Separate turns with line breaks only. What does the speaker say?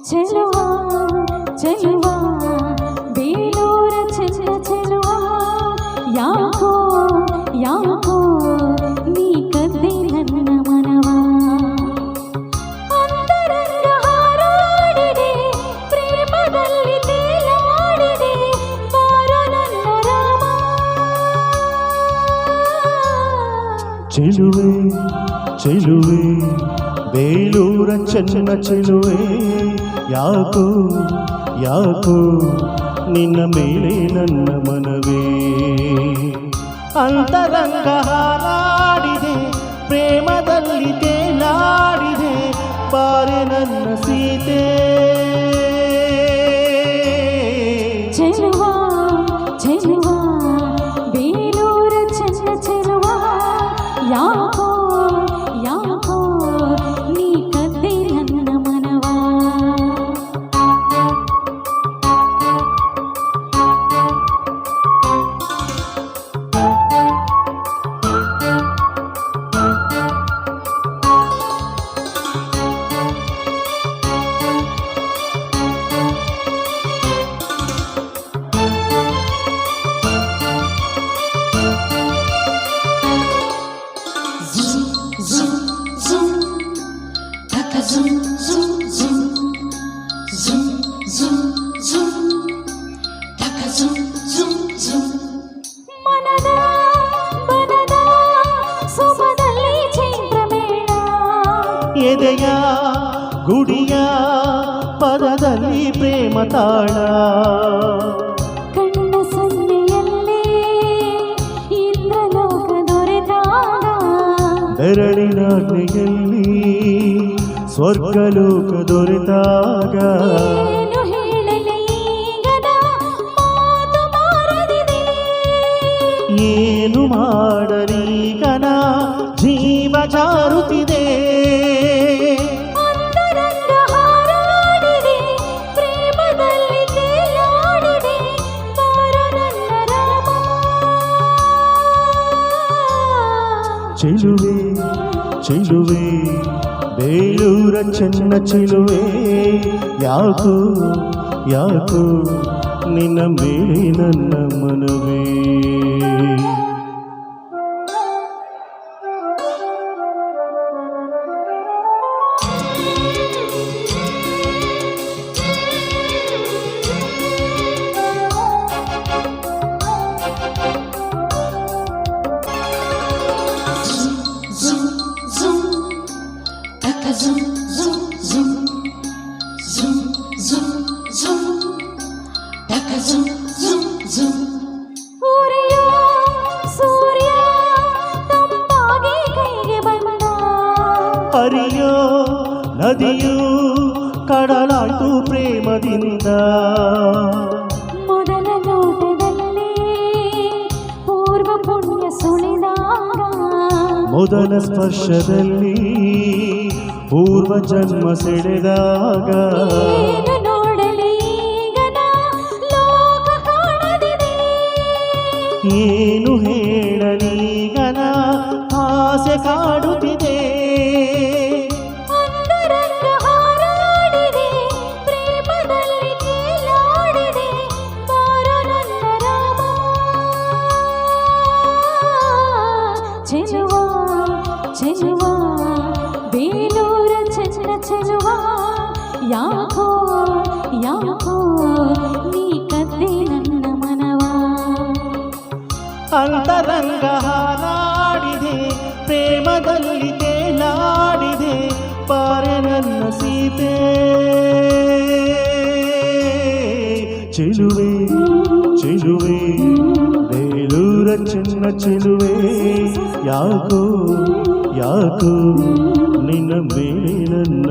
ಚೆಲುವಾ ಚೆಲುವಾ ಬೇಲೂರ ಚೆನ್ನ ಚೆಲುವಾ ಯಾಕೋ ಯಾಕೋ ನೀ ಕದ್ದೆ ನನ್ನ ಮನವ ಅಂತರಂಗ ಹಾರಾಡಿದೆ ಪ್ರೇಮದಲ್ಲಿ ತೇಲಾಡಿದೆ ಬಾರೋ ನನ್ನ ರಾಮ
ಚೆಲುವೆ ಚೆಲುವೆ ಬೇಲೂರ ಚೆನ್ನ ಚೆಲುವೆ ಯಾಕೋ ಯಾಕೋ ನಿನ್ನ ಮೇಲೆ ನನ್ನ ಮನವೇ ಅಂತರಂಗ ಹಾರಾಡಿದೆ ಪ್ರೇಮದಲ್ಲಿ ತೇಲಾಡಿದೆ ಬಾರೆ ನನ್ನ ಸೀತೆ
ಚೆಲುವಾ ಚೆಲುವಾ ಬೇಲೂರ ಚೆನ್ನ ಚೆಲುವಾ ಯಾಕೋ ಯಾಕೋ ನೀ ಕದ್ದೆ ನನ್ನ ಮನವ ಮನದ ಬನದ ಸುಮದಲ್ಲಿ ಚೈತ್ರಮೇಳ
ಎದೆಯ ಗುಡಿಯ ಪದದಲ್ಲಿ ಪ್ರೇಮ ತಾಳ
ಕಣ್ಣ ಸನ್ನೆಯಲ್ಲಿ ಇಂದ್ರಲೋಕ ದೊರೆತಾಗ
ಬೆರಳಿನಾಜ್ಞೆಯಲ್ಲಿ ಸ್ವರ್ಗಲೋಕ ದೊರೆತಾಗ
ಏನು ಹೇಳಲಿ ಈಗದ ಮಾತು ಮಾರದಿದೆ
ಏನು ಮಾಡಲೀಗನ ಜೀವ ಜಾರುತ್ತಿದೆ
ಅಂತರಂಗ ಹಾರಾಡಿದೆ ಪ್ರೇಮದಲ್ಲಿ ತೇಲಾಡಿದೆ ಬಾರೋ ನನ್ನ ರಾಮ
ಚೆಲುವೆ ಚೆಲುವೆ ಬೇಲೂರ ಚೆನ್ನ ಚೆಲುವೆ ಯಾಕೋ ಯಾಕೋ ನಿನ್ನ ಮೇಲೆ ನನ್ನ ಮನವೇ
ಊರಿಯ ಸೂರ್ಯ ತಂಪಾಗಿ ಕೈಗೆ ಬಂದ
ಹರಿಯೋ ನದಿಯು ಕಡಲಾಯ್ತು ಪ್ರೇಮದಿಂದ
ಮೊದಲ ನೋಟದಲ್ಲಿ ಪೂರ್ವ ಪುಣ್ಯ ಸುಳಿದಾಗ
ಮೊದಲ ಸ್ಪರ್ಶದಲ್ಲಿ ಪೂರ್ವ ಜನ್ಮ ಸೆಳೆದಾಗ
ಏನು ನೋಡಲಿ ಈಗನ ಲೋಕ ಕಾಣದಿದೆ
ಏನು ಹೇಳಲೀಗನ ಆಸೆ ಕಾಡುತ್ತಿದೆ
ಅಂತರಂಗ ಹಾರಾಡಿದೆ ಪ್ರೇಮದಲ್ಲಿ ತೇಲಾಡಿದೆ ಬಾರೋ ನನ್ನ ರಾಮ ಚೆಲುವಾ ಚೆಲುವಾ ಬೇಲೂರ ಚೆನ್ನ ಚೆಲುವಾ ಯಾಕೋ ಯಾಕೋ ನೀ ಕದ್ದೆ ನನ್ನ ಮನವ
ಅಂತರಂಗ ಹಾರಾಡಿದೆ ಪ್ರೇಮದಲ್ಲಿ ತೇಲಾಡಿದೆ ಬಾರೆ ನನ್ನ ಸೀತೆ ಚೆಲುವೆ ಚೆಲುವೆ ಬೇಲೂರ ಚೆನ್ನ ಚೆಲುವೆ ಯಾಕೋ ಯಾಕೋ ನಿನ್ನ ಮೇಲೆ ನನ್ನ